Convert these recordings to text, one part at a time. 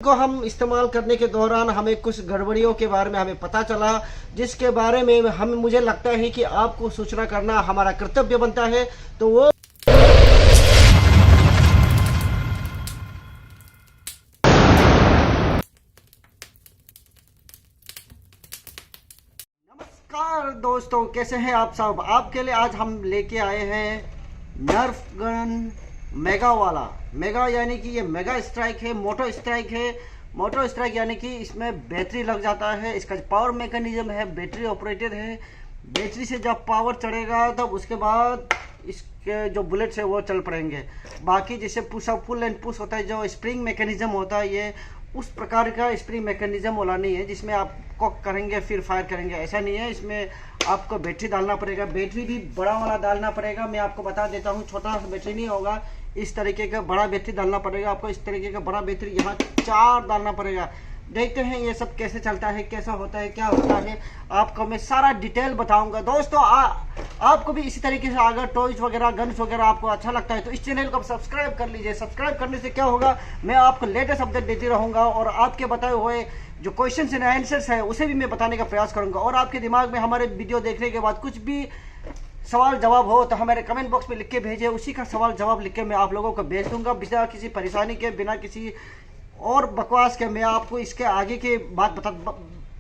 को हम इस्तेमाल करने के दौरान हमें कुछ गड़बड़ियों के बारे में हमें पता चला, जिसके बारे में हम मुझे लगता है कि आपको सूचना करना हमारा कर्तव्य बनता है। तो वो नमस्कार दोस्तों, कैसे हैं आप सब। आपके लिए आज हम लेके आए हैं नर्फ गन मेगा वाला। मेगा यानी कि ये मेगा स्ट्राइक है, मोटो स्ट्राइक है। मोटो स्ट्राइक यानी कि इसमें बैटरी लग जाता है। इसका पावर मैकेनिज्म है, बैटरी ऑपरेटेड है। बैटरी से जब पावर चढ़ेगा तब उसके बाद इसके जो बुलेट्स है वो चल पड़ेंगे। बाकी जैसे push up pull and push होता है, जो स्प्रिंग मैकेनिज्म होता है, ये उस प्रकार का स्प्रिंग मैकेनिज्म वाला नहीं है जिसमें आप कॉक करेंगे फिर फायर करेंगे, ऐसा नहीं है। इसमें आपको बैटरी डालना पड़ेगा, बैटरी भी बड़ा वाला डालना पड़ेगा। मैं आपको बता देता हूँ, छोटा बैटरी नहीं होगा, इस तरीके का बड़ा बैटरी डालना पड़ेगा आपको। इस तरीके का बड़ा बैटरी यहाँ 4 डालना पड़ेगा। देखते हैं ये सब कैसे चलता है, कैसा होता है, क्या होता है, आपको मैं सारा डिटेल बताऊंगा। दोस्तों आपको भी इसी तरीके से अगर टॉयज वगैरह गन्स वगैरह आपको अच्छा लगता है तो इस चैनल को सब्सक्राइब कर लीजिए। सब्सक्राइब करने से क्या होगा, मैं आपको लेटेस्ट अपडेट देती रहूंगा और आपके बताए हुए जो क्वेश्चन एंड आंसर्स है उसे भी मैं बताने का प्रयास करूंगा। और आपके दिमाग में हमारे वीडियो देखने के बाद कुछ भी सवाल जवाब हो तो हमारे कमेंट बॉक्स में लिख के भेजिए, उसी का सवाल जवाब लिख के मैं आप लोगों को भेज दूंगा, बिना किसी परेशानी के, बिना किसी और बकवास के। मैं आपको इसके आगे की बात बता।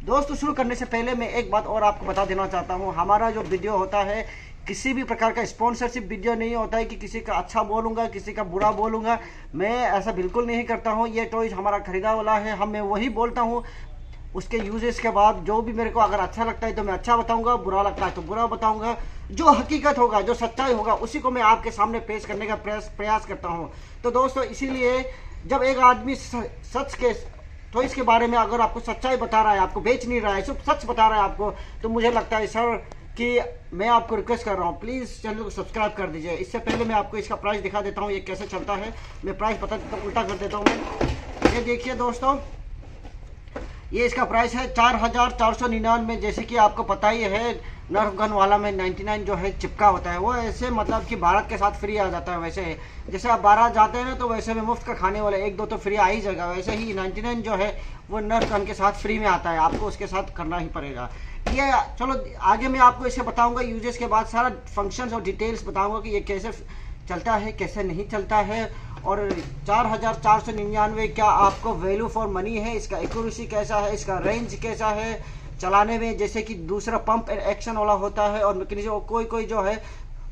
दोस्तों, शुरू करने से पहले मैं एक बात और आपको बता देना चाहता हूँ। हमारा जो वीडियो होता है किसी भी प्रकार का स्पॉन्सरशिप वीडियो नहीं होता है कि किसी का अच्छा बोलूँगा किसी का बुरा बोलूँगा, मैं ऐसा बिल्कुल नहीं करता हूँ। ये टॉयज हमारा खरीदा वाला है, हम मैं वही बोलता हूँ। उसके यूजेस के बाद जो भी मेरे को अगर अच्छा लगता है तो मैं अच्छा बताऊंगा, बुरा लगता है तो बुरा बताऊंगा। जो हकीकत होगा, जो सच्चाई होगा, उसी को मैं आपके सामने पेश करने का प्रयास करता हूं। तो दोस्तों, इसीलिए जब एक आदमी सच के तो इसके बारे में अगर आपको सच्चाई बता रहा है, आपको बेच नहीं रहा है, सिर्फ सच बता रहा है आपको, तो मुझे लगता है सर कि मैं आपको रिक्वेस्ट कर रहा हूँ, प्लीज़ चैनल को सब्सक्राइब कर दीजिए। इससे पहले मैं आपको इसका प्राइस दिखा देता हूँ, ये कैसे चलता है। मैं प्राइस बता देता हूँ, उल्टा कर देता हूँ मैं। ये देखिए दोस्तों, ये इसका प्राइस है 4499। जैसे कि आपको पता ही है, नर्फ गन वाला में 99 जो है चिपका होता है, वो ऐसे मतलब कि भारत के साथ फ्री आ जाता है। वैसे जैसे आप बारात जाते हैं ना, तो वैसे में मुफ्त का खाने वाले 1-2 तो फ्री आ ही जाएगा, वैसे ही 99 जो है वो नर्फ गन के साथ फ्री में आता है, आपको उसके साथ करना ही पड़ेगा। ये चलो आगे मैं आपको इसे बताऊंगा, यूजेस के बाद सारा फंक्शंस और डिटेल्स बताऊंगा कि ये कैसे चलता है, कैसे नहीं चलता है। और 4499 क्या आपको वैल्यू फॉर मनी है। इसका एक्यूरेसी कैसा है, इसका रेंज कैसा है चलाने में। जैसे कि दूसरा पंप एक्शन वाला होता है और मैकेनिज्म कोई जो है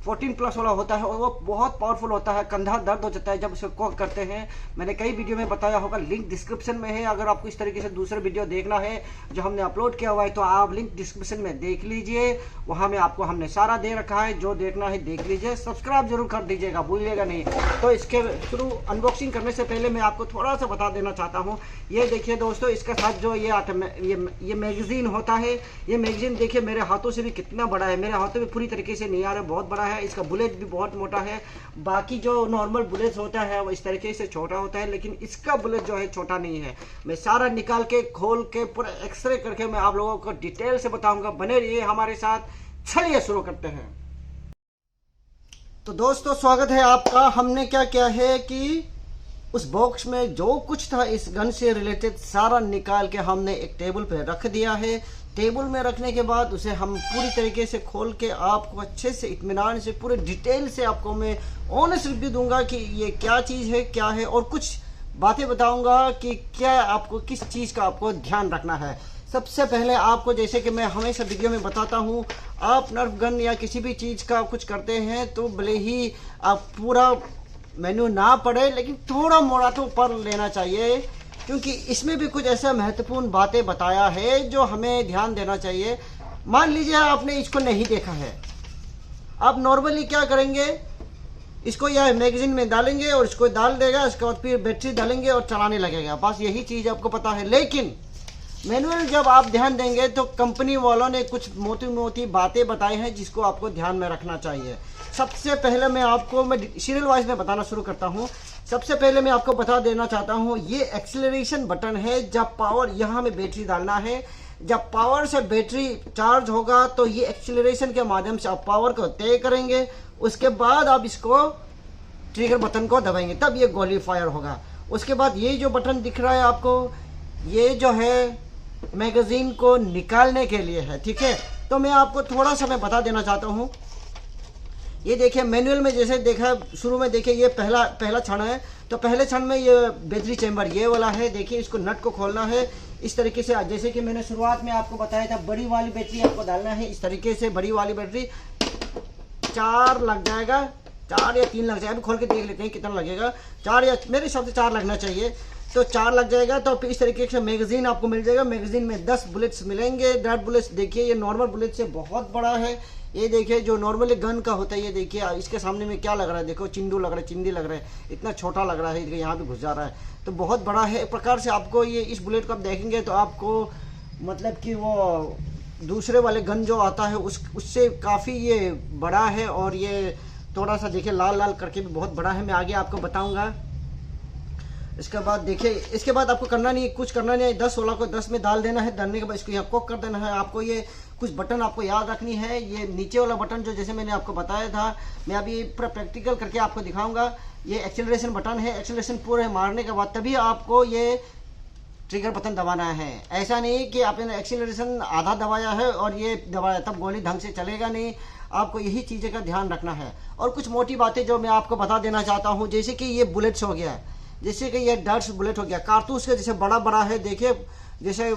14+ वाला होता है, और वो बहुत पावरफुल होता है। कंधा दर्द हो जाता है जब उसे कॉक करते हैं। मैंने कई वीडियो में बताया होगा, लिंक डिस्क्रिप्शन में है। अगर आपको इस तरीके से दूसरे वीडियो देखना है जो हमने अपलोड किया हुआ है तो आप लिंक डिस्क्रिप्शन में देख लीजिए, वहाँ में आपको हमने सारा दे रखा है, जो देखना है देख लीजिए। सब्सक्राइब जरूर कर दीजिएगा, भूलिएगा नहीं। तो इसके शुरू अनबॉक्सिंग करने से पहले मैं आपको थोड़ा सा बता देना चाहता हूँ। ये देखिए दोस्तों, इसके साथ जो ये मैगजीन होता है, ये मैगजीन देखिए मेरे हाथों से भी कितना बड़ा है, मेरे हाथों में पूरी तरीके से नहीं आ रहा, बहुत बड़ा है। इसका बुलेट भी बहुत मोटा है। बाकी जो नॉर्मल बुलेट होता है वो इस तरीके से छोटा होता है, लेकिन इसका बुलेट जो है छोटा नहीं है। मैं सारा निकाल के खोल के पूरा एक्सरे करके मैं आप लोगों को डिटेल से बताऊंगा, बने रहिए हमारे साथ। चलिए शुरू करते हैं। तो दोस्तों, स्वागत है आपका। हमने क्या किया है कि उस बॉक्स में जो कुछ था इस गन से रिलेटेड सारा निकाल के हमने एक टेबल पे रख दिया है। टेबल में रखने के बाद उसे हम पूरी तरीके से खोल के आपको अच्छे से इत्मीनान से पूरे डिटेल से आपको मैं ऑनेस्ट रिव्यू दूंगा कि ये क्या चीज़ है, क्या है, और कुछ बातें बताऊंगा कि क्या आपको किस चीज़ का आपको ध्यान रखना है। सबसे पहले आपको, जैसे कि मैं हमेशा वीडियो में बताता हूँ, आप नर्फ गन या किसी भी चीज़ का कुछ करते हैं तो भले ही आप पूरा मेन्यू ना पढ़े, लेकिन थोड़ा मोड़ा तो पढ़ लेना चाहिए, क्योंकि इसमें भी कुछ ऐसा महत्वपूर्ण बातें बताया है जो हमें ध्यान देना चाहिए। मान लीजिए आपने इसको नहीं देखा है, आप नॉर्मली क्या करेंगे, इसको यह मैगजीन में डालेंगे और इसको डाल देगा, इसके बाद फिर बैटरी डालेंगे और चलाने लगेगा, बस यही चीज़ आपको पता है। लेकिन मैनुअल जब आप ध्यान देंगे तो कंपनी वालों ने कुछ मोटी मोटी बातें बताई हैं जिसको आपको ध्यान में रखना चाहिए। सबसे पहले मैं सीरियल वाइज में बताना शुरू करता हूँ। सबसे पहले मैं आपको बता देना चाहता हूँ, ये एक्सीलरेशन बटन है। जब पावर, यहाँ में बैटरी डालना है, जब पावर से बैटरी चार्ज होगा तो ये एक्सीलरेशन के माध्यम से आप पावर को तय करेंगे। उसके बाद आप इसको ट्रिगर बटन को दबाएंगे, तब ये गोली फायर होगा। उसके बाद ये जो बटन दिख रहा है आपको, ये जो है मैगज़ीन को निकालने के लिए है, ठीक है। तो मैं आपको थोड़ा सा मैं बता देना चाहता हूँ। ये देखिए मैनुअल में जैसे देखा शुरू में, देखिए ये पहला क्षण है। तो पहले क्षण में ये बैटरी चैम्बर ये वाला है। देखिए इसको नट को खोलना है इस तरीके से, जैसे कि मैंने शुरुआत में आपको बताया था, बड़ी वाली बैटरी आपको डालना है इस तरीके से। बड़ी वाली बैटरी 4 लग जाएगा, 4 या 3 लग जाएगा। अभी खोल के देख लेते हैं कितना लगेगा। 4 या मेरे हिसाब से 4 लगना चाहिए, तो 4 लग जाएगा। तो फिर इस तरीके से मैगज़ीन आपको मिल जाएगा। मैगज़ीन में 10 बुलेट्स मिलेंगे। 10 बुलेट्स देखिए ये नॉर्मल बुलेट से बहुत बड़ा है। ये देखिए जो नॉर्मली गन का होता है, ये देखिए इसके सामने में क्या लग रहा है, देखो चिंडू लग रहा है, चिंदी लग रहा है, इतना छोटा लग रहा है, यहाँ भी घुस जा रहा है, तो बहुत बड़ा है। एक प्रकार से आपको ये इस बुलेट को आप देखेंगे तो आपको मतलब कि वो दूसरे वाले गन जो आता है उससे काफ़ी ये बड़ा है। और ये थोड़ा सा देखिए लाल लाल करके भी बहुत बड़ा है। मैं आगे आपको बताऊँगा। इसके बाद देखिए, इसके बाद आपको करना नहीं, कुछ करना नहीं है। 10-16 को 10 में डाल देना है। डालने के बाद इसको यहाँ कोक कर देना है। आपको ये कुछ बटन आपको याद रखनी है। ये नीचे वाला बटन जो जैसे मैंने आपको बताया था, मैं अभी पूरा प्रैक्टिकल करके आपको दिखाऊंगा। ये एक्सेलरेशन बटन है। एक्सेलरेशन पूरे मारने के बाद तभी आपको ये ट्रिगर बटन दबाना है। ऐसा नहीं कि आपने एक्सेलरेशन आधा दबाया है और ये दबाया तब गोली ढंग से चलेगा नहीं। आपको यही चीज़ें का ध्यान रखना है। और कुछ मोटी बातें जो मैं आपको बता देना चाहता हूँ, जैसे कि ये बुलेट्स हो गया, जैसे कि ये डर्ट्स बुलेट हो गया। कारतूस का जैसे बड़ा बड़ा है, देखिए जैसे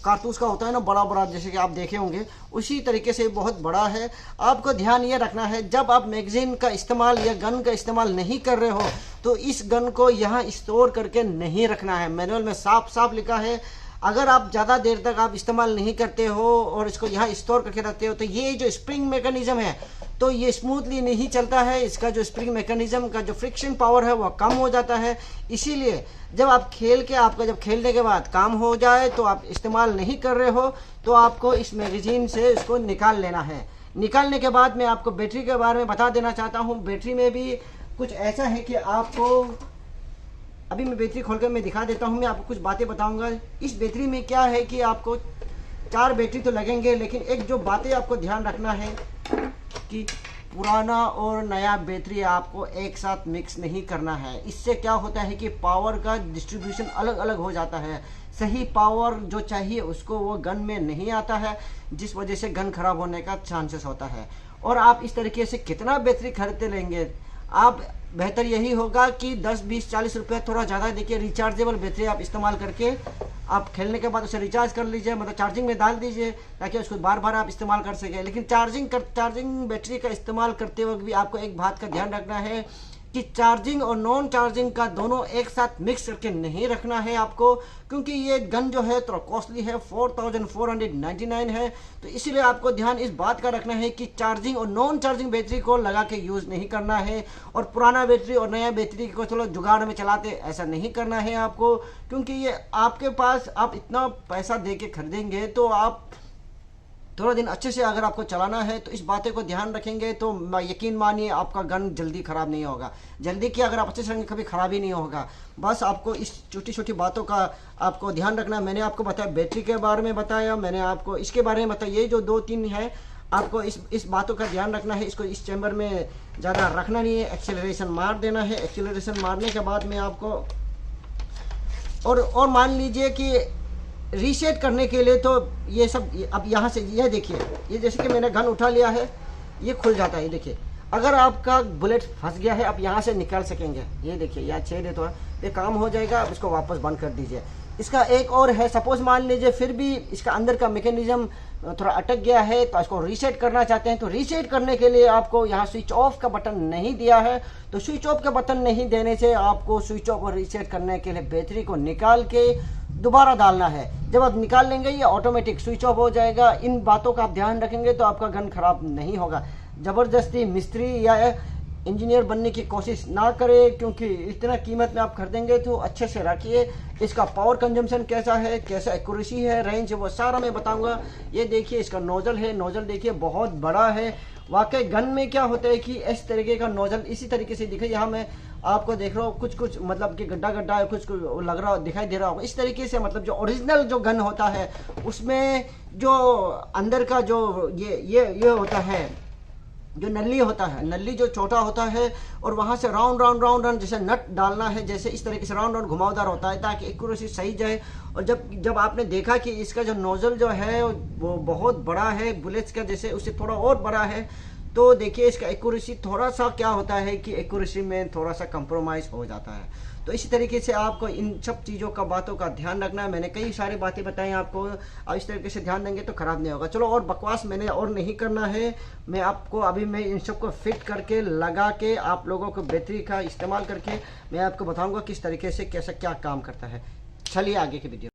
कारतूस का होता है ना बड़ा बड़ा, जैसे कि आप देखे होंगे, उसी तरीके से बहुत बड़ा है। आपको ध्यान ये रखना है, जब आप मैगज़ीन का इस्तेमाल या गन का इस्तेमाल नहीं कर रहे हो तो इस गन को यहाँ स्टोर करके नहीं रखना है। मैनुअल में साफ साफ लिखा है, अगर आप ज़्यादा देर तक आप इस्तेमाल नहीं करते हो और इसको यहाँ स्टोर करके रखते हो तो ये जो स्प्रिंग मैकेनिज्म है तो ये स्मूथली नहीं चलता है। इसका जो स्प्रिंग मैकेनिज्म का जो फ्रिक्शन पावर है वो कम हो जाता है। इसीलिए जब आप खेल के, आपका जब खेलने के बाद काम हो जाए तो आप इस्तेमाल नहीं कर रहे हो तो आपको इस मैगज़ीन से इसको निकाल लेना है। निकालने के बाद मैं आपको बैटरी के बारे में बता देना चाहता हूँ। बैटरी में भी कुछ ऐसा है कि आपको, अभी मैं बैटरी खोल कर मैं दिखा देता हूँ। मैं आपको कुछ बातें बताऊँगा। इस बैटरी में क्या है कि आपको 4 बैटरी तो लगेंगे, लेकिन एक जो बातें आपको ध्यान रखना है कि पुराना और नया बैटरी आपको एक साथ मिक्स नहीं करना है। इससे क्या होता है कि पावर का डिस्ट्रीब्यूशन अलग अलग हो जाता है। सही पावर जो चाहिए उसको वो गन में नहीं आता है, जिस वजह से गन खराब होने का चांसेस होता है। और आप इस तरीके से कितना बैटरी खरीदते लेंगे, आप बेहतर यही होगा कि 10, 20, 40 रुपये थोड़ा ज़्यादा देखिए रिचार्जेबल बैटरी आप इस्तेमाल करके आप खेलने के बाद उसे रिचार्ज कर लीजिए, मतलब चार्जिंग में डाल दीजिए ताकि उसको बार बार आप इस्तेमाल कर सकें। लेकिन चार्जिंग बैटरी का इस्तेमाल करते वक्त भी आपको एक बात का ध्यान रखना है कि चार्जिंग और नॉन चार्जिंग का दोनों एक साथ मिक्स करके नहीं रखना है आपको, क्योंकि ये गन जो है थोड़ा कॉस्टली है, 4499 है। तो इसीलिए आपको ध्यान इस बात का रखना है कि चार्जिंग और नॉन चार्जिंग बैटरी को लगा के यूज़ नहीं करना है। और पुराना बैटरी और नया बैटरी को थोड़ा जुगाड़ में चलाते ऐसा नहीं करना है आपको, क्योंकि ये आपके पास, आप इतना पैसा दे के खरीदेंगे तो आप थोड़ा दिन अच्छे से अगर आपको चलाना है तो इस बातें को ध्यान रखेंगे तो यकीन मानिए आपका गन जल्दी ख़राब नहीं होगा। जल्दी की अगर आप अच्छे से चलाएंगे कभी ख़राब ही नहीं होगा। बस आपको इस छोटी छोटी बातों का आपको ध्यान रखना है। मैंने आपको बताया बैटरी के बारे में बताया, मैंने आपको इसके बारे में बताया। ये जो 2-3 है आपको इस बातों का ध्यान रखना है। इसको इस चैम्बर में ज़्यादा रखना नहीं है, एक्सेलरेशन मार देना है। एक्सेलरेशन मारने के बाद में आपको और मान लीजिए कि रीसेट करने के लिए तो ये सब अब यहाँ से ये देखिए, ये जैसे कि मैंने गन उठा लिया है, ये खुल जाता है। ये देखिए अगर आपका बुलेट फंस गया है आप यहाँ से निकाल सकेंगे। ये देखिए यहाँ छेद है तो ये काम हो जाएगा। अब इसको वापस बंद कर दीजिए। इसका एक और है, सपोज मान लीजिए फिर भी इसका अंदर का मैकेनिज्म थोड़ा अटक गया है तो इसको रीसेट करना चाहते हैं, तो रीसेट करने के लिए आपको यहाँ स्विच ऑफ का बटन नहीं दिया है, तो स्विच ऑफ का बटन नहीं देने से आपको स्विच ऑफ और रीसेट करने के लिए बैटरी को निकाल के दोबारा डालना है। जब आप निकाल लेंगे ये ऑटोमेटिक स्विच ऑफ हो जाएगा। इन बातों का आप ध्यान रखेंगे तो आपका गन खराब नहीं होगा। ज़बरदस्ती मिस्त्री या इंजीनियर बनने की कोशिश ना करें, क्योंकि इतना कीमत में आप खरीदेंगे तो अच्छे से रखिए। इसका पावर कंजम्पशन कैसा है, कैसा एक्यूरेसी है, रेंज है, वो सारा मैं बताऊंगा। ये देखिए इसका नोजल है, नोजल देखिए बहुत बड़ा है। वाकई गन में क्या होता है कि इस तरीके का नोजल इसी तरीके से दिखे। यहाँ मैं आपको देख रहा हूँ कुछ मतलब कि गड्ढा गड्ढा है, कुछ लग रहा दिखाई दे रहा होगा। इस तरीके से मतलब जो ओरिजिनल जो गन होता है उसमें जो अंदर का जो ये होता है जो नली होता है, नली जो छोटा होता है और वहाँ से राउंड राउंड राउंड राउंड जैसे नट डालना है, जैसे इस तरीके से राउंड राउंड घुमावदार होता है ताकि एक्यूरेसी सही जाए। और जब आपने देखा कि इसका जो नोजल जो है वो बहुत बड़ा है, बुलेट्स का जैसे उससे थोड़ा और बड़ा है, तो देखिए इसका एक्यूरेसी थोड़ा सा क्या होता है कि एक्यूरेसी में थोड़ा सा कंप्रोमाइज़ हो जाता है। तो इसी तरीके से आपको इन सब चीज़ों का बातों का ध्यान रखना है। मैंने कई सारी बातें बताई आपको, आप इस तरीके से ध्यान देंगे तो ख़राब नहीं होगा। चलो, और बकवास मैंने और नहीं करना है, मैं आपको अभी मैं इन सबको फिट करके लगा के आप लोगों को बैटरी का इस्तेमाल करके मैं आपको बताऊँगा किस तरीके से कैसा क्या काम करता है। चलिए आगे की वीडियो।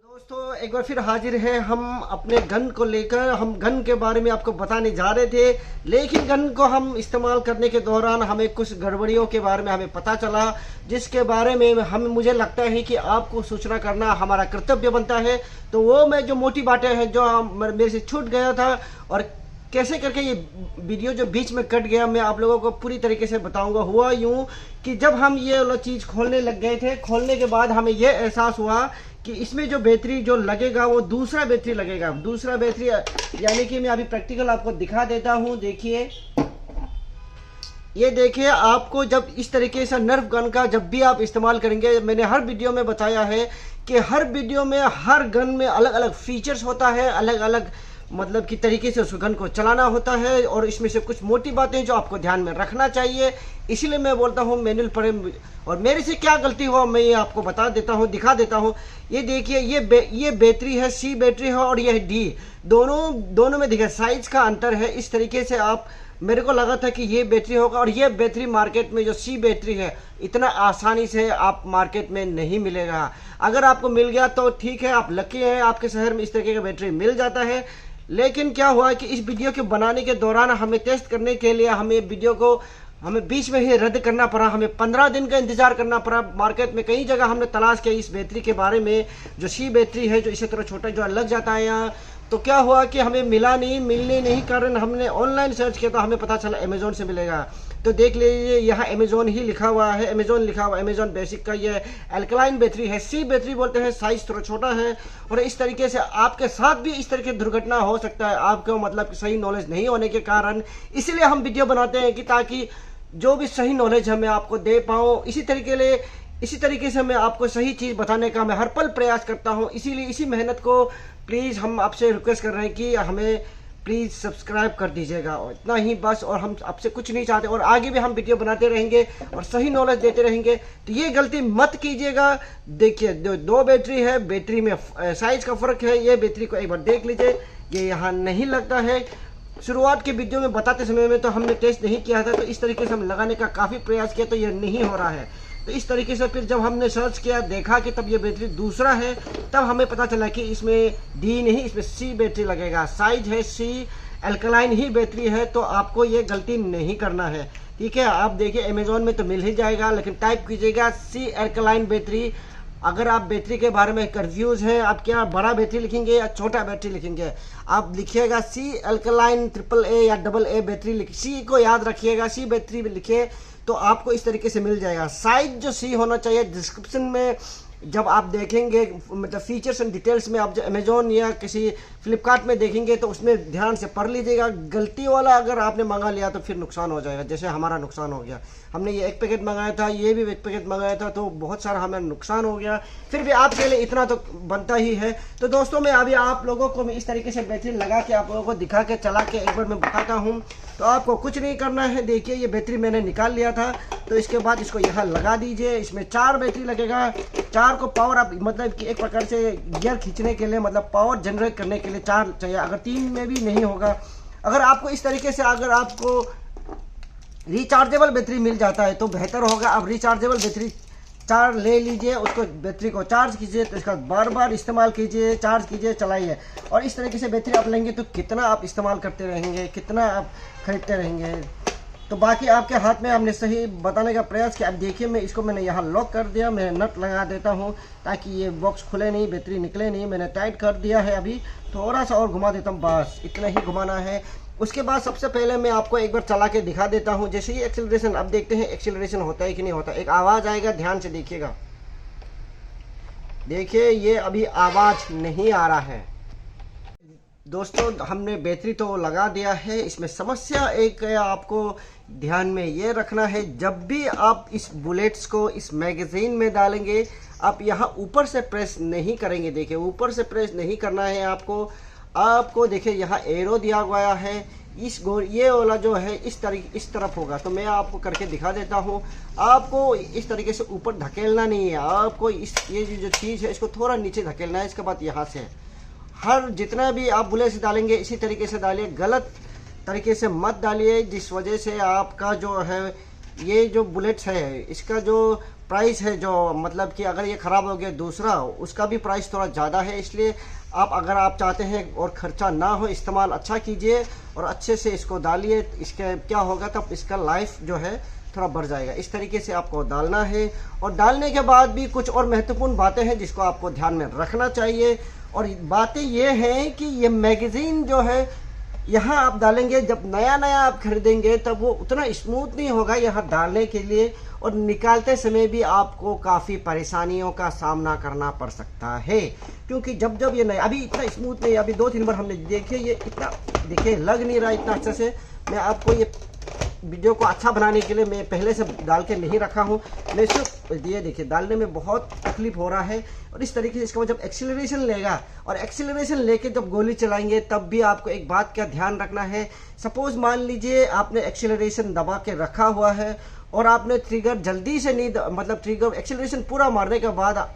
दोस्तों एक बार फिर हाजिर है हम अपने गन को लेकर। हम गन के बारे में आपको बताने जा रहे थे, लेकिन गन को हम इस्तेमाल करने के दौरान हमें कुछ गड़बड़ियों के बारे में हमें पता चला, जिसके बारे में मुझे लगता है कि आपको सूचना करना हमारा कर्तव्य बनता है। तो वो मैं जो मोटी बातें हैं जो मेरे से छूट गया था और कैसे करके ये वीडियो जो बीच में कट गया, मैं आप लोगों को पूरी तरीके से बताऊंगा। हुआ यूँ कि जब हम ये वाला चीज़ खोलने लग गए थे, खोलने के बाद हमें ये एहसास हुआ कि इसमें जो बैटरी जो लगेगा वो दूसरा बैटरी लगेगा। दूसरा बैटरी यानी कि मैं अभी प्रैक्टिकल आपको दिखा देता हूँ। देखिए, ये देखिए, आपको जब इस तरीके से नर्फ गन का जब भी आप इस्तेमाल करेंगे, मैंने हर वीडियो में बताया है कि हर वीडियो में हर गन में अलग अलग फीचर्स होता है, अलग अलग मतलब कि तरीके से उस गन को चलाना होता है, और इसमें से कुछ मोटी बातें जो आपको ध्यान में रखना चाहिए। इसीलिए मैं बोलता हूँ मैनुअल पढ़े, और मेरे से क्या गलती हुआ मैं ये आपको बता देता हूँ, दिखा देता हूँ। ये देखिए, ये बैटरी है, सी बैटरी है और ये है डी। दोनों में देखिए साइज का अंतर है। इस तरीके से आप, मेरे को लगा था कि ये बैटरी होगा, और ये बैटरी मार्केट में जो सी बैटरी है इतना आसानी से आप मार्केट में नहीं मिलेगा। अगर आपको मिल गया तो ठीक है, आप लकी हैं, आपके शहर में इस तरीके का बैटरी मिल जाता है। लेकिन क्या हुआ कि इस वीडियो के बनाने के दौरान हमें टेस्ट करने के लिए हमें बीच में ही रद्द करना पड़ा। हमें 15 दिन का इंतजार करना पड़ा। मार्केट में कई जगह हमने तलाश किया इस बैटरी के बारे में, जो सी बैटरी है, जो इसी तरह छोटा जो लग जाता है यहाँ। तो क्या हुआ कि हमें मिलने नहीं कारण हमने ऑनलाइन सर्च किया तो हमें पता चला अमेजोन से मिलेगा। तो देख लीजिए, यहाँ अमेजोन ही लिखा हुआ है, अमेजोन लिखा हुआ, अमेजोन बेसिक का ये अल्कलाइन बैटरी है, सी बैटरी बोलते हैं, साइज थोड़ा छोटा है। और इस तरीके से आपके साथ भी इस तरह की दुर्घटना हो सकता है, आपको मतलब सही नॉलेज नहीं होने के कारण। इसलिए हम वीडियो बनाते हैं कि ताकि जो भी सही नॉलेज है मैं आपको दे पाऊँ। इसी तरीके से मैं आपको सही चीज़ बताने का मैं हर पल प्रयास करता हूँ। इसीलिए इसी मेहनत को प्लीज़ हम आपसे रिक्वेस्ट कर रहे हैं कि हमें प्लीज़ सब्सक्राइब कर दीजिएगा, और इतना ही बस। और हम आपसे कुछ नहीं चाहते, और आगे भी हम वीडियो बनाते रहेंगे और सही नॉलेज देते रहेंगे। तो ये गलती मत कीजिएगा। देखिए, दो बैटरी है, बैटरी में साइज का फ़र्क है। ये बैटरी को एक बार देख लीजिए, ये यहाँ नहीं लगता है। शुरुआत के वीडियो में बताते समय में तो हमने टेस्ट नहीं किया था, तो इस तरीके से हम लगाने का काफ़ी प्रयास किया तो ये नहीं हो रहा है। तो इस तरीके से फिर जब हमने सर्च किया, देखा कि तब ये बैटरी दूसरा है, तब हमें पता चला कि इसमें डी नहीं, इसमें सी बैटरी लगेगा। साइज है सी, अल्कलाइन ही बैटरी है, तो आपको ये गलती नहीं करना है, ठीक है। आप देखिए अमेजोन में तो मिल ही जाएगा, लेकिन टाइप कीजिएगा सी अल्कलाइन बैटरी। अगर आप बैटरी के बारे में कंफ्यूज हैं, आप क्या बड़ा बैटरी लिखेंगे या छोटा बैटरी लिखेंगे, आप लिखिएगा सी अल्कलाइन AAA या AA बैटरी सी को याद रखिएगा, सी बैटरी लिखिए तो आपको इस तरीके से मिल जाएगा। साइज जो सी होना चाहिए, डिस्क्रिप्शन में जब आप देखेंगे, मतलब फीचर्स एंड डिटेल्स में आप जो अमेजोन या किसी फ्लिपकार्ट में देखेंगे तो उसमें ध्यान से पढ़ लीजिएगा। गलती वाला अगर आपने मंगा लिया तो फिर नुकसान हो जाएगा, जैसे हमारा नुकसान हो गया। हमने ये एक पैकेट मंगाया था, ये भी एक पैकेट मंगाया था, तो बहुत सारा हमें नुकसान हो गया। फिर भी आपके लिए इतना तो बनता ही है। तो दोस्तों, मैं अभी आप लोगों को मैं इस तरीके से बैटरी लगा के आप लोगों को दिखा के चला के एक बार मैं बताता हूँ। तो आपको कुछ नहीं करना है। देखिए, ये बैटरी मैंने निकाल लिया था, तो इसके बाद इसको यहाँ लगा दीजिए। इसमें 4 बैटरी लगेगा। 4 को पावर आप मतलब कि एक प्रकार से गियर खींचने के लिए, मतलब पावर जनरेट करने के लिए 4 चाहिए। अगर 3 में भी नहीं होगा, अगर आपको इस तरीके से अगर आपको रिचार्जेबल बैटरी मिल जाता है तो बेहतर होगा। आप रिचार्जेबल बैटरी 4 ले लीजिए, उसको बैटरी को चार्ज कीजिए, तो इसका बार बार इस्तेमाल कीजिए, चार्ज कीजिए, चलाइए। और इस तरीके से बैटरी आप लेंगे तो कितना आप इस्तेमाल करते रहेंगे, कितना आप खरीदते रहेंगे, तो बाकी आपके हाथ में। हमने सही बताने का प्रयास किया। अब देखिए, मैंने यहाँ लॉक कर दिया, मैं नट लगा देता हूँ ताकि ये बॉक्स खुले नहीं, बैटरी निकले नहीं। मैंने टाइट कर दिया है। अभी थोड़ा सा और घुमा देता हूँ, बस इतना ही घुमाना है। उसके बाद सबसे पहले मैं आपको एक बार चला के दिखा देता हूँ। जैसे ही एक्सेलरेशन, अब देखते हैं एक्सेलरेशन होता है कि नहीं होता। एक आवाज़ आएगा, ध्यान से देखिएगा। देखिए, ये अभी आवाज़ नहीं आ रहा है। दोस्तों हमने बैटरी तो लगा दिया है। इसमें समस्या एक है, आपको ध्यान में ये रखना है, जब भी आप इस बुलेट्स को इस मैगजीन में डालेंगे, आप यहाँ ऊपर से प्रेस नहीं करेंगे। देखिए ऊपर से प्रेस नहीं करना है आपको देखिए यहाँ एरो दिया गया है। ये वाला जो है इस तरफ होगा, तो मैं आपको करके दिखा देता हूँ। आपको इस तरीके से ऊपर धकेलना नहीं है, आपको ये जो चीज़ है इसको थोड़ा नीचे धकेलना है। इसके बाद यहाँ से हर जितना भी आप बुलेट्स डालेंगे इसी तरीके से डालिए, गलत तरीके से मत डालिए, जिस वजह से आपका जो है ये जो बुलेट्स है इसका जो प्राइस है, जो मतलब कि अगर ये ख़राब हो गया दूसरा, उसका भी प्राइस थोड़ा ज़्यादा है। इसलिए अगर आप चाहते हैं और ख़र्चा ना हो, इस्तेमाल अच्छा कीजिए और अच्छे से इसको डालिए। इसके क्या होगा, तब इसका लाइफ जो है थोड़ा बढ़ जाएगा। इस तरीके से आपको डालना है। और डालने के बाद भी कुछ और महत्वपूर्ण बातें हैं जिसको आपको ध्यान में रखना चाहिए। और बातें ये हैं कि ये मैगज़ीन जो है यहाँ आप डालेंगे, जब नया आप खरीदेंगे तब वो उतना स्मूथ नहीं होगा यहाँ डालने के लिए, और निकालते समय भी आपको काफ़ी परेशानियों का सामना करना पड़ सकता है। क्योंकि जब ये नया, अभी इतना स्मूथ नहीं, अभी 2-3 बार हमने देखिए ये इतना देखिए लग नहीं रहा इतना अच्छे से। मैं आपको ये वीडियो को अच्छा बनाने के लिए मैं पहले से डाल के नहीं रखा हूँ। मैं सिर्फ ये देखिए डालने में बहुत तकलीफ हो रहा है। और इस तरीके से इसका जब एक्सीलरेशन लेगा और एक्सीलरेशन लेके जब गोली चलाएंगे तब भी आपको एक बात का ध्यान रखना है। सपोज मान लीजिए आपने एक्सीलरेशन दबा के रखा हुआ है और आपने ट्रिगर जल्दी से नहीं, मतलब ट्रिगर एक्सीलरेशन पूरा मारने के बाद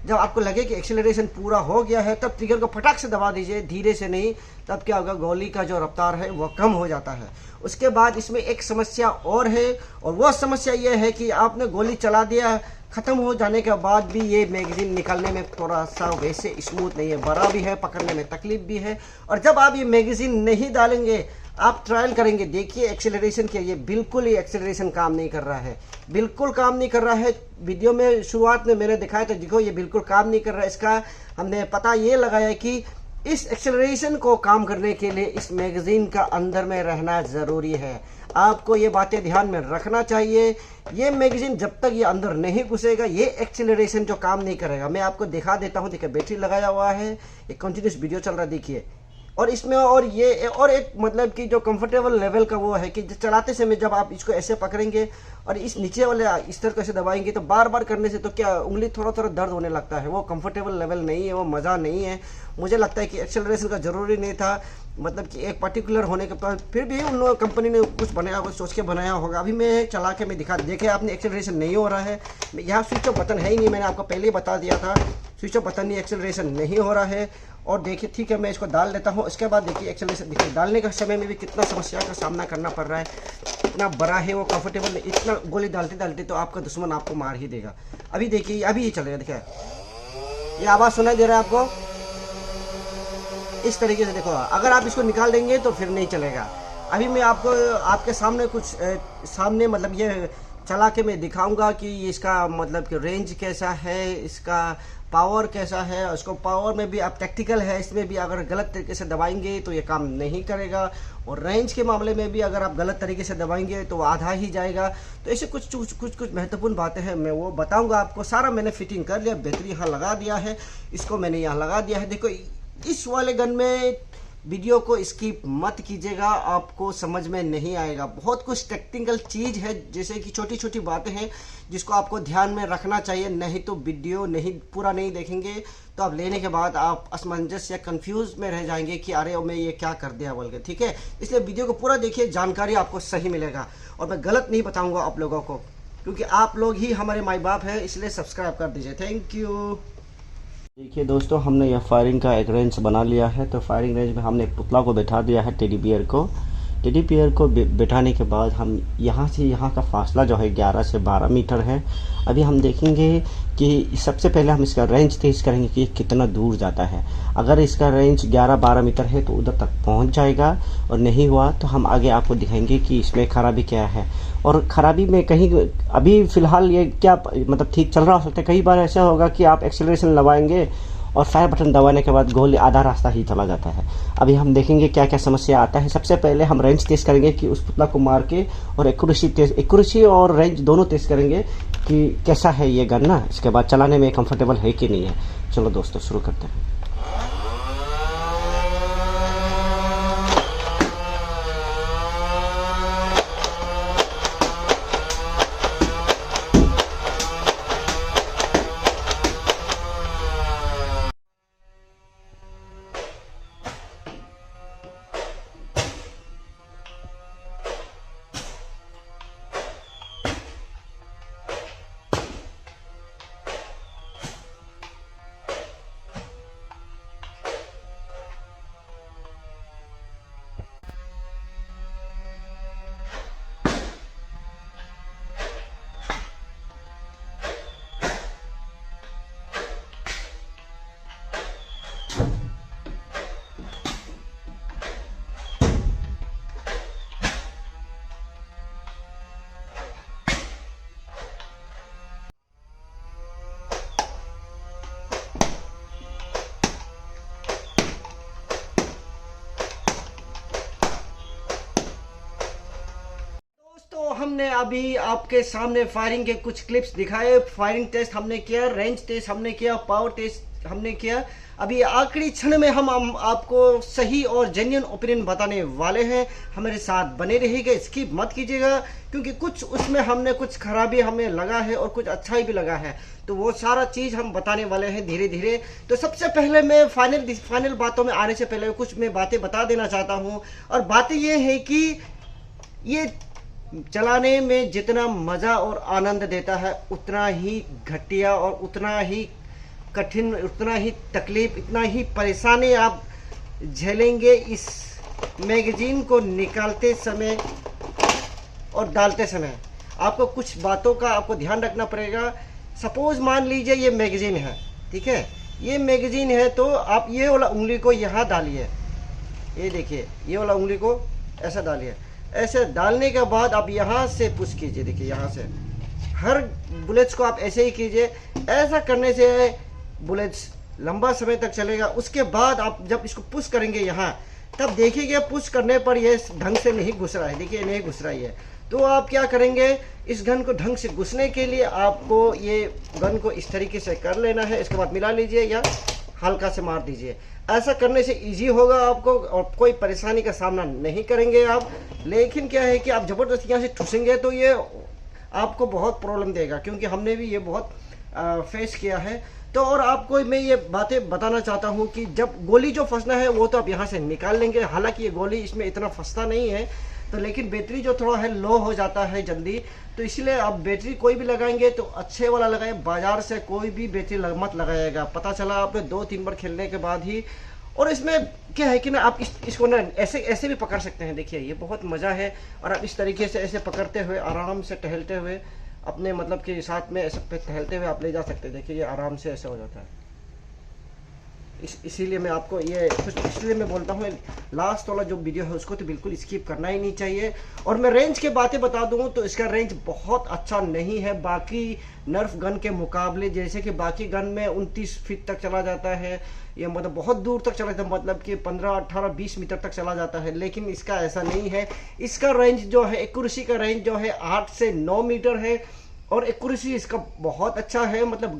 जब आपको लगे कि एक्सीलरेशन पूरा हो गया है तब ट्रिगर को फटाक से दबा दीजिए, धीरे से नहीं। तब क्या होगा, गोली का जो रफ्तार है वो कम हो जाता है। उसके बाद इसमें एक समस्या और है, और वो समस्या ये है कि आपने गोली चला दिया, ख़त्म हो जाने के बाद भी ये मैगज़ीन निकालने में थोड़ा सा वैसे स्मूथ नहीं है, बड़ा भी है, पकड़ने में तकलीफ भी है। और जब आप ये मैगज़ीन नहीं डालेंगे, आप ट्रायल करेंगे, देखिए एक्सेलरेशन के ये बिल्कुल ही एक्सेलरेशन काम नहीं कर रहा है, बिल्कुल काम नहीं कर रहा है। वीडियो में शुरुआत में मैंने दिखाया तो देखो ये बिल्कुल काम नहीं कर रहा है। इसका हमने पता ये लगाया कि इस एक्सेलरेशन को काम करने के लिए इस मैगज़ीन का अंदर में रहना ज़रूरी है। आपको ये बातें ध्यान में रखना चाहिए। ये मैगज़ीन जब तक ये अंदर नहीं घुसेगा, ये एक्सेलरेशन जो काम नहीं करेगा। मैं आपको दिखा देता हूँ, देखिए बैटरी लगाया हुआ है, एक कंटिन्यूस वीडियो चल रहा है देखिए। और इसमें और ये और एक मतलब कि जो कंफर्टेबल लेवल का वो है कि चलाते समय जब आप इसको ऐसे पकड़ेंगे और इस नीचे वाले इस तरह कैसे दबाएंगे तो बार बार करने से तो क्या उंगली थोड़ा दर्द होने लगता है। वो कंफर्टेबल लेवल नहीं है, वो मज़ा नहीं है। मुझे लगता है कि एक्सेलरेशन का ज़रूरी नहीं था, मतलब कि एक पर्टिकुलर होने के बाद फिर भी उन लोगों कंपनी ने कुछ बनाया होगा, सोच के बनाया होगा। अभी मैं चला के मैं दिखा, देखे आपने एक्सेलरेशन नहीं हो रहा है। यहाँ स्विच ऑफ बटन है ही नहीं, मैंने आपको पहले ही बता दिया था, स्विच ऑफ बटन नहीं, एक्सेलरेशन नहीं हो रहा है। और देखिए ठीक है, मैं इसको डाल देता हूँ। इसके बाद देखिए एक्सेलरेशन, देखिए डालने के समय में भी कितना समस्या का सामना करना पड़ रहा है। इतना बड़ा है, वो कंफर्टेबल नहीं, इतना गोली डालते डालते तो आपका दुश्मन आपको मार ही देगा। अभी देखिए, अभी ये चलेगा, देखिए ये आवाज़ सुनाई दे रहा है आपको, इस तरीके से देखो। अगर आप इसको निकाल देंगे तो फिर नहीं चलेगा। अभी मैं आपको आपके सामने कुछ सामने मतलब ये चला के मैं दिखाऊंगा कि इसका मतलब कि रेंज कैसा है, इसका पावर कैसा है। उसको पावर में भी आप टैक्टिकल है, इसमें भी अगर गलत तरीके से दबाएंगे तो ये काम नहीं करेगा। और रेंज के मामले में भी अगर आप गलत तरीके से दबाएंगे तो आधा ही जाएगा। तो ऐसे कुछ महत्वपूर्ण बातें हैं, मैं वो बताऊंगा आपको। सारा मैंने फिटिंग कर लिया, बैटरी यहाँ लगा दिया है, इसको मैंने यहाँ लगा दिया है। देखो इस वाले गन में वीडियो को स्किप मत कीजिएगा, आपको समझ में नहीं आएगा। बहुत कुछ टेक्निकल चीज़ है, जैसे कि छोटी छोटी बातें हैं जिसको आपको ध्यान में रखना चाहिए, नहीं तो वीडियो नहीं पूरा नहीं देखेंगे तो आप लेने के बाद आप असमंजस या कंफ्यूज में रह जाएंगे कि अरे मैं ये क्या कर दिया बोल के। ठीक है, इसलिए वीडियो को पूरा देखिए, जानकारी आपको सही मिलेगा। और मैं गलत नहीं बताऊँगा आप लोगों को, क्योंकि आप लोग ही हमारे माई बाप हैं, इसलिए सब्सक्राइब कर दीजिए। Thank you. देखिए दोस्तों, हमने यह फायरिंग का एक रेंज बना लिया है। तो फायरिंग रेंज में हमने एक पुतला को बैठा दिया है, टेडी बियर को। टेडी बियर को बैठाने के बाद हम यहाँ से यहाँ का फासला जो है 11 से 12 मीटर है। अभी हम देखेंगे कि सबसे पहले हम इसका रेंज तेज करेंगे कि कितना दूर जाता है। अगर इसका रेंज 11-12 मीटर है तो उधर तक पहुँच जाएगा, और नहीं हुआ तो हम आगे आपको दिखाएंगे कि इसमें खराबी क्या है। और ख़राबी में कहीं अभी फ़िलहाल ये क्या मतलब ठीक चल रहा हो सकता है, कई बार ऐसा होगा कि आप एक्सेलरेशन दबाएंगे और फायर बटन दबाने के बाद गोली आधा रास्ता ही चला जाता है। अभी हम देखेंगे क्या क्या समस्या आता है। सबसे पहले हम रेंज टेस्ट करेंगे कि उस पुतला को मार के, और एक्यूरेसी और रेंज दोनों टेस्ट करेंगे कि कैसा है ये गन ना। इसके बाद चलाने में कंफर्टेबल है कि नहीं है। चलो दोस्तों शुरू करते हैं। हमने अभी आपके सामने फायरिंग के कुछ क्लिप्स दिखाए। फायरिंग टेस्ट हमने किया, रेंज टेस्ट हमने किया, पावर टेस्ट हमने किया। अभी आखिरी क्षण में हम आपको सही और जेन्युइन ओपिनियन बताने वाले हैं। हमारे साथ बने रहिएगा, स्किप मत कीजिएगा, क्योंकि कुछ उसमें हमने कुछ खराबी हमें लगा है और कुछ अच्छा भी लगा है, तो वो सारा चीज़ हम बताने वाले हैं धीरे धीरे। तो सबसे पहले मैं फाइनल बातों में आने से पहले कुछ मैं बातें बता देना चाहता हूँ। और बातें ये है कि ये चलाने में जितना मज़ा और आनंद देता है, उतना ही घटिया और उतना ही कठिन, उतना ही तकलीफ, इतना ही परेशानी आप झेलेंगे इस मैगजीन को निकालते समय और डालते समय। आपको कुछ बातों का आपको ध्यान रखना पड़ेगा। सपोज मान लीजिए ये मैगजीन है, ठीक है, ये मैगजीन है, तो आप ये वाला उंगली को यहाँ डालिए, ये देखिए, ये वाला उंगली को ऐसा डालिए। ऐसे डालने के बाद आप यहाँ से पुश कीजिए, देखिए यहाँ से हर बुलेट्स को आप ऐसे ही कीजिए। ऐसा करने से बुलेट्स लंबा समय तक चलेगा। उसके बाद आप जब इसको पुश करेंगे यहाँ, तब देखिएगा पुश करने पर ये ढंग से नहीं घुस रहा है, देखिए नहीं घुस रहा है। तो आप क्या करेंगे, इस गन को ढंग से घुसने के लिए आपको ये गन को इस तरीके से कर लेना है। इसके बाद मिला लीजिए या हल्का से मार दीजिए। ऐसा करने से इजी होगा आपको और कोई परेशानी का सामना नहीं करेंगे आप। लेकिन क्या है कि आप ज़बरदस्ती यहाँ से ठुसेंगे तो ये आपको बहुत प्रॉब्लम देगा, क्योंकि हमने भी ये बहुत फेस किया है। तो और आपको मैं ये बातें बताना चाहता हूँ कि जब गोली जो फंसना है वो तो आप यहाँ से निकाल लेंगे। हालांकि ये गोली इसमें इतना फंसता नहीं है, तो लेकिन बैटरी जो थोड़ा है लो हो जाता है जल्दी, तो इसलिए आप बैटरी कोई भी लगाएंगे तो अच्छे वाला लगाए। बाजार से कोई भी बैटरी मत लगाएगा, पता चला आपने 2-3 बार खेलने के बाद ही। और इसमें क्या है कि ना आप इसको ना ऐसे भी पकड़ सकते हैं। देखिए ये बहुत मज़ा है। और आप इस तरीके से ऐसे पकड़ते हुए आराम से टहलते हुए अपने मतलब के साथ में ऐसे पे टहलते हुए आप ले जा सकते हैं। देखिए ये आराम से ऐसे हो जाता है। इसीलिए मैं आपको ये कुछ, इसलिए मैं बोलता हूँ लास्ट वाला जो वीडियो है उसको तो बिल्कुल स्किप करना ही नहीं चाहिए। और मैं रेंज के बातें बता दूँ तो इसका रेंज बहुत अच्छा नहीं है बाकी नर्फ गन के मुकाबले। जैसे कि बाकी गन में 29 फीट तक चला जाता है, ये मतलब बहुत दूर तक चला जाता है, मतलब कि 15, 18, 20 मीटर तक चला जाता है। लेकिन इसका ऐसा नहीं है। इसका रेंज जो है, एक्यूरेसी का रेंज जो है 8 से 9 मीटर है और एक्यूरेसी इसका बहुत अच्छा है, मतलब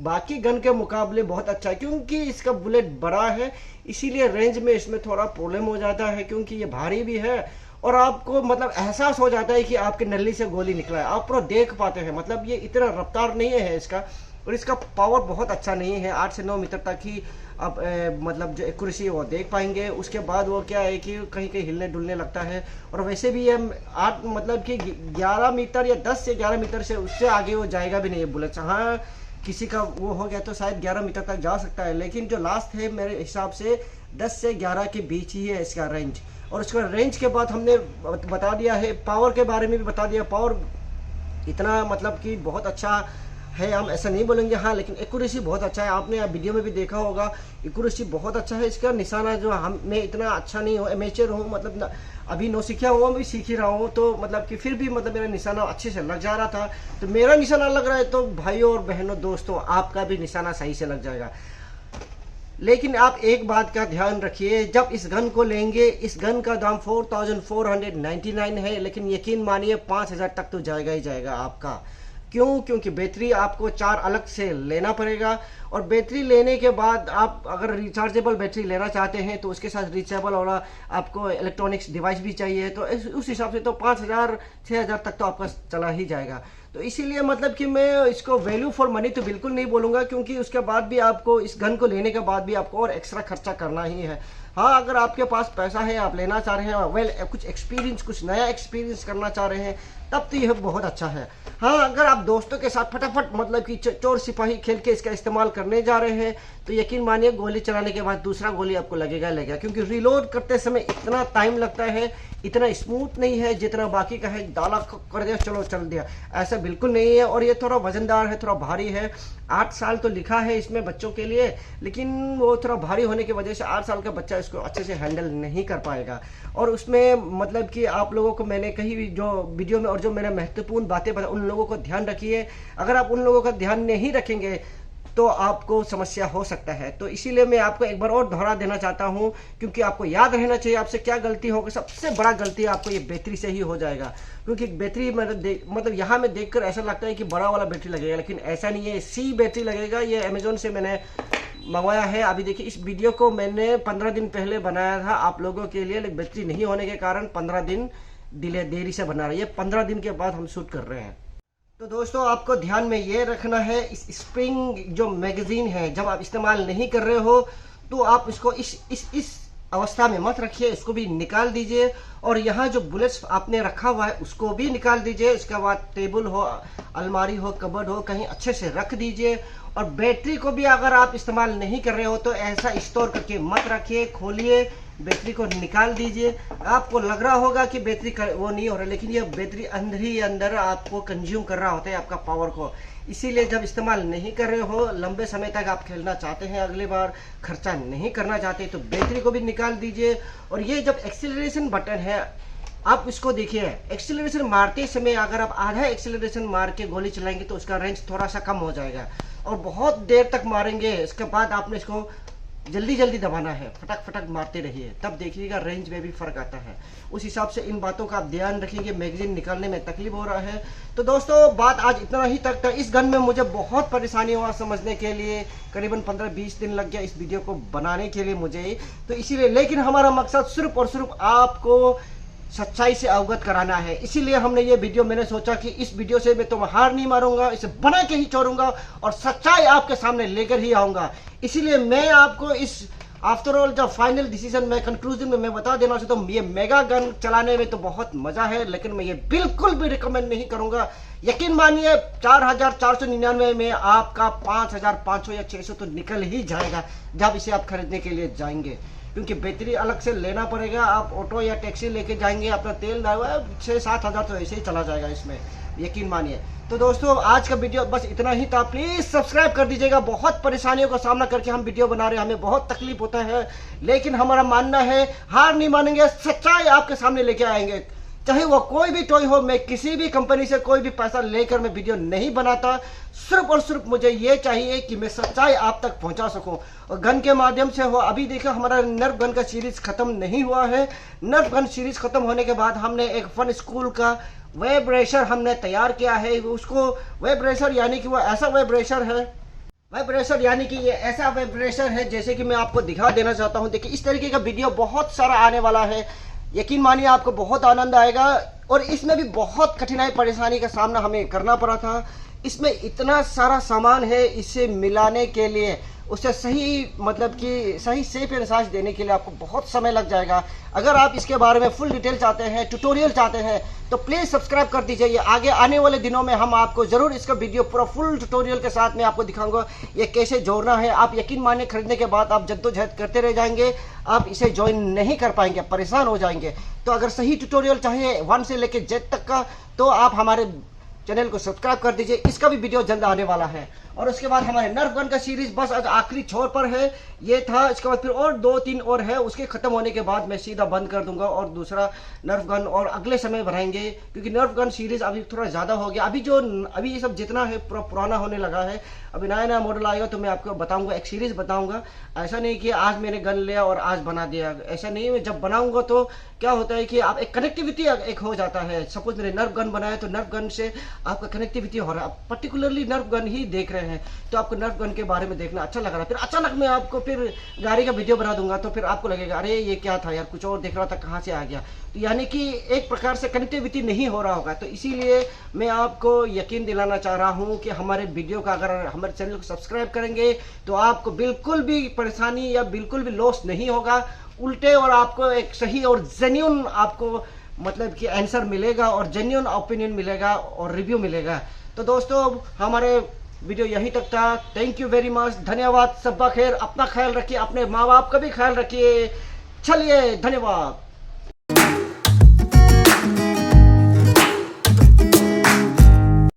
बाकी गन के मुकाबले बहुत अच्छा है। क्योंकि इसका बुलेट बड़ा है इसीलिए रेंज में इसमें थोड़ा प्रॉब्लम हो जाता है, क्योंकि ये भारी भी है और आपको मतलब एहसास हो जाता है कि आपके नली से गोली निकला है, आप पूरा देख पाते हैं। मतलब ये इतना रफ्तार नहीं है इसका, और इसका पावर बहुत अच्छा नहीं है। 8 से 9 मीटर तक ही आप मतलब जो एक्यूरेसी है वो देख पाएंगे। उसके बाद वो क्या है कि कहीं कहीं हिलने डुलने लगता है। और वैसे भी ये 8 मतलब कि 11 मीटर या 10 से 11 मीटर से उससे आगे वो जाएगा भी नहीं है बुलेट। हाँ किसी का वो हो गया तो शायद 11 मीटर तक जा सकता है, लेकिन जो लास्ट है मेरे हिसाब से 10 से 11 के बीच ही है इसका रेंज। और उसका रेंज के बाद हमने बता दिया है, पावर के बारे में भी बता दिया। पावर इतना मतलब कि बहुत अच्छा है, हम ऐसा नहीं बोलेंगे हाँ, लेकिन एक्यूरेसी बहुत अच्छा है। आपने वीडियो में भी देखा होगा, एक्यूरेसी बहुत अच्छा है। इसका निशाना जो मैं इतना अच्छा नहीं हूँ, एमेचर हूँ, मतलब अभी नौ सीखा हुआ, मैं भी सीख ही रहा हूँ, तो मतलब कि फिर भी मतलब मेरा निशाना अच्छे से लग जा रहा था। तो मेरा निशाना लग रहा है तो भाइयों और बहनों दोस्तों आपका भी निशाना सही से लग जाएगा। लेकिन आप एक बात का ध्यान रखिए, जब इस गन को लेंगे, इस गन का दाम 4499 है, लेकिन यकीन मानिए 5000 तक तो जाएगा ही जाएगा आपका। क्यों? क्योंकि बैटरी आपको 4 अलग से लेना पड़ेगा। और बैटरी लेने के बाद आप अगर रिचार्जेबल बैटरी लेना चाहते हैं तो उसके साथ रिचार्जेबल वाला आपको इलेक्ट्रॉनिक्स डिवाइस भी चाहिए। तो उस हिसाब से तो 5000 6000 तक तो आपका चला ही जाएगा। तो इसीलिए मतलब कि मैं इसको वैल्यू फॉर मनी तो बिल्कुल नहीं बोलूँगा, क्योंकि उसके बाद भी आपको इस गन को लेने के बाद भी आपको और एक्स्ट्रा खर्चा करना ही है। हाँ अगर आपके पास पैसा है, आप लेना चाह रहे हैं, कुछ एक्सपीरियंस, कुछ नया एक्सपीरियंस करना चाह रहे हैं, तब तो यह बहुत अच्छा है। हाँ अगर आप दोस्तों के साथ फटाफट मतलब कि चोर सिपाही खेल के इसका इस्तेमाल करने जा रहे हैं तो यकीन मानिए गोली चलाने के बाद दूसरा गोली आपको लगेगा, क्योंकि रिलोड करते समय इतना टाइम लगता है, इतना स्मूथ नहीं है जितना बाकी का है। डाला कर दिया चलो चल दिया, ऐसा बिल्कुल नहीं है। और ये थोड़ा वजनदार है, थोड़ा भारी है। 8 साल तो लिखा है इसमें बच्चों के लिए, लेकिन वो थोड़ा भारी होने की वजह से 8 साल का बच्चा इसको अच्छे से हैंडल नहीं कर पाएगा। और उसमें मतलब कि आप लोगों को मैंने कहीं भी जो वीडियो में और जो मैंने महत्वपूर्ण बातें बताई उन लोगों को ध्यान रखिए। अगर आप उन लोगों का ध्यान नहीं रखेंगे तो आपको समस्या हो सकता है। तो इसीलिए मैं आपको एक बार और दोहरा देना चाहता हूं, क्योंकि आपको याद रहना चाहिए आपसे क्या गलती होगी। सबसे बड़ा गलती आपको ये बैटरी से ही हो जाएगा, क्योंकि बैटरी मतलब यहाँ में देखकर ऐसा लगता है कि बड़ा वाला बैटरी लगेगा, लेकिन ऐसा नहीं है। सी बैटरी लगेगा। ये अमेजोन से मैंने मंगवाया है। अभी देखिए, इस वीडियो को मैंने 15 दिन पहले बनाया था आप लोगों के लिए, लेकिन बैटरी नहीं होने के कारण 15 दिन देरी से बना रही है। 15 दिन के बाद हम शूट कर रहे हैं। तो दोस्तों, आपको ध्यान में ये रखना है, इस स्प्रिंग जो मैगजीन है जब आप इस्तेमाल नहीं कर रहे हो तो आप इसको इस अवस्था में मत रखिए, इसको भी निकाल दीजिए। और यहाँ जो बुलेट्स आपने रखा हुआ है उसको भी निकाल दीजिए। इसके बाद टेबल हो, अलमारी हो, कबर्ड हो, कहीं अच्छे से रख दीजिए। और बैटरी को भी अगर आप इस्तेमाल नहीं कर रहे हो तो ऐसा स्टोर करके मत रखिए, खोलिए, बैटरी को निकाल दीजिए। आपको लग रहा होगा कि बैटरी वो नहीं हो रहा, लेकिन ये बैटरी अंदर ही अंदर आपको कंज्यूम कर रहा होता है आपका पावर को। इसीलिए जब इस्तेमाल नहीं कर रहे हो, लंबे समय तक आप खेलना चाहते हैं, अगली बार खर्चा नहीं करना चाहते, तो बैटरी को भी निकाल दीजिए। और ये जब एक्सीलरेशन बटन है, आप इसको देखिए, एक्सीलरेशन मारते समय अगर आप आधा एक्सीलरेशन मार के गोली चलाएंगे तो उसका रेंज थोड़ा सा कम हो जाएगा। और बहुत देर तक मारेंगे, इसके बाद आपने इसको जल्दी जल्दी दबाना है, फटक फटक मारते रहिए, तब देखिएगा रेंज में भी फर्क आता है। उस हिसाब से इन बातों का आप ध्यान रखेंगे। मैगजीन निकालने में तकलीफ हो रहा है। तो दोस्तों, बात आज इतना ही तक था। इस गन में मुझे बहुत परेशानी हुआ समझने के लिए, करीबन 15-20 दिन लग गया इस वीडियो को बनाने के लिए मुझे। तो इसीलिए, लेकिन हमारा मकसद सिर्फ और सिर्फ आपको सच्चाई से अवगत कराना है। इसीलिए हमने ये वीडियो, मैंने सोचा कि इस वीडियो से मैं तो हार नहीं मारूंगा, इसे बना के ही छोड़ूंगा और सच्चाई आपके सामने लेकर ही आऊंगा। इसीलिए मैं आपको इस आफ्टर ऑल जब फाइनल डिसीजन में कंक्लूजन में मैं बता देना चाहता हूँ, ये मेगा गन चलाने में तो बहुत मजा है, लेकिन मैं ये बिल्कुल भी रिकमेंड नहीं करूंगा। यकीन मानिए, 4499 में आपका 5500 या 600 तो निकल ही जाएगा जब इसे आप खरीदने के लिए जाएंगे, क्योंकि बैटरी अलग से लेना पड़ेगा। आप ऑटो या टैक्सी लेके जाएंगे, अपना तेल ना हुआ 6-7 हज़ार तो ऐसे ही चला जाएगा इसमें, यकीन मानिए। तो दोस्तों, आज का वीडियो बस इतना ही था। प्लीज़ सब्सक्राइब कर दीजिएगा। बहुत परेशानियों का सामना करके हम वीडियो बना रहे हैं, हमें बहुत तकलीफ होता है, लेकिन हमारा मानना है हार नहीं मानेंगे, सच्चाई आपके सामने लेके आएंगे। चाहे वो कोई भी टॉय हो, मैं किसी भी कंपनी से कोई भी पैसा लेकर मैं वीडियो नहीं बनाता। सिर्फ और सिर्फ मुझे ये चाहिए कि मैं सच्चाई आप तक पहुंचा सकूं, और गन के माध्यम से हो। अभी देखो, हमारा नर्फ गन का सीरीज खत्म नहीं हुआ है। नर्फ गन सीरीज खत्म होने के बाद हमने एक फन स्कूल का वेब रेसर हमने तैयार किया है। उसको वेब रेसर यानी कि वो ऐसा वेब रेसर है, वेब रेसर यानी कि ये ऐसा वेब रेसर है जैसे कि मैं आपको दिखा देना चाहता हूँ। देखिए, इस तरीके का वीडियो बहुत सारा आने वाला है, यकीन मानिए आपको बहुत आनंद आएगा। और इसमें भी बहुत कठिनाई परेशानी का सामना हमें करना पड़ा था। इसमें इतना सारा सामान है, इसे मिलाने के लिए, उसे सही मतलब कि सही शेप एंड साइज देने के लिए आपको बहुत समय लग जाएगा। अगर आप इसके बारे में फुल डिटेल चाहते हैं, ट्यूटोरियल चाहते हैं, तो प्लीज़ सब्सक्राइब कर दीजिए। ये आगे आने वाले दिनों में हम आपको ज़रूर इसका वीडियो पूरा फुल ट्यूटोरियल के साथ में आपको दिखाऊंगा ये कैसे जोड़ना है। आप यकीन मानिए, खरीदने के बाद आप जद्दोजहद करते रह जाएंगे, आप इसे ज्वाइन नहीं कर पाएंगे, परेशान हो जाएंगे। तो अगर सही ट्यूटोरियल चाहिए 1 से लेकर Z तक का, तो आप हमारे चैनल को सब्सक्राइब कर दीजिए। इसका भी वीडियो जल्द आने वाला है। और उसके बाद हमारे नर्फ गन का सीरीज बस आज आखिरी छोर पर है। ये था, इसके बाद फिर और 2-3 और है। उसके खत्म होने के बाद मैं सीधा बंद कर दूंगा और दूसरा नर्फ गन और अगले समय बनाएंगे, क्योंकि नर्फ गन सीरीज अभी थोड़ा ज़्यादा हो गया। अभी ये सब जितना है पूरा पुराना होने लगा है। अभी नया नया मॉडल आएगा तो मैं आपको बताऊंगा, एक सीरीज बताऊंगा। ऐसा नहीं कि आज मैंने गन लिया और आज बना दिया, ऐसा नहीं। मैं जब बनाऊंगा तो क्या होता है कि आप एक कनेक्टिविटी एक हो जाता है। सपोज मैंने नर्फ गन बनाया तो नर्फ गन से आपका कनेक्टिविटी हो रहा है, आप पर्टिकुलरली नर्फ गन ही देख रहे हैं, तो आपको नर्फ गन के बारे में देखना अच्छा लग रहा है। फिर अचानक मैं आपको फिर गाड़ी का वीडियो बना दूंगा तो फिर आपको लगेगा अरे ये क्या था यार, कुछ और देख रहा था, कहाँ से आ गया। तो यानी कि एक प्रकार से कनेक्टिविटी नहीं हो रहा होगा। तो इसीलिए मैं आपको यकीन दिलाना चाह रहा हूँ कि हमारे वीडियो का अगर हमारे चैनल को सब्सक्राइब करेंगे तो आपको बिल्कुल भी परेशानी या बिल्कुल भी लॉस नहीं होगा, उल्टे और आपको एक सही और जेन्युइन आपको मतलब कि आंसर मिलेगा और जेन्युइन ओपिनियन मिलेगा और रिव्यू मिलेगा। तो दोस्तों, हमारे वीडियो यहीं तक था। थैंक यू वेरी मच, धन्यवाद। सबका खैर, अपना ख्याल रखिए, अपने माँ बाप का भी ख्याल रखिए। चलिए, धन्यवाद।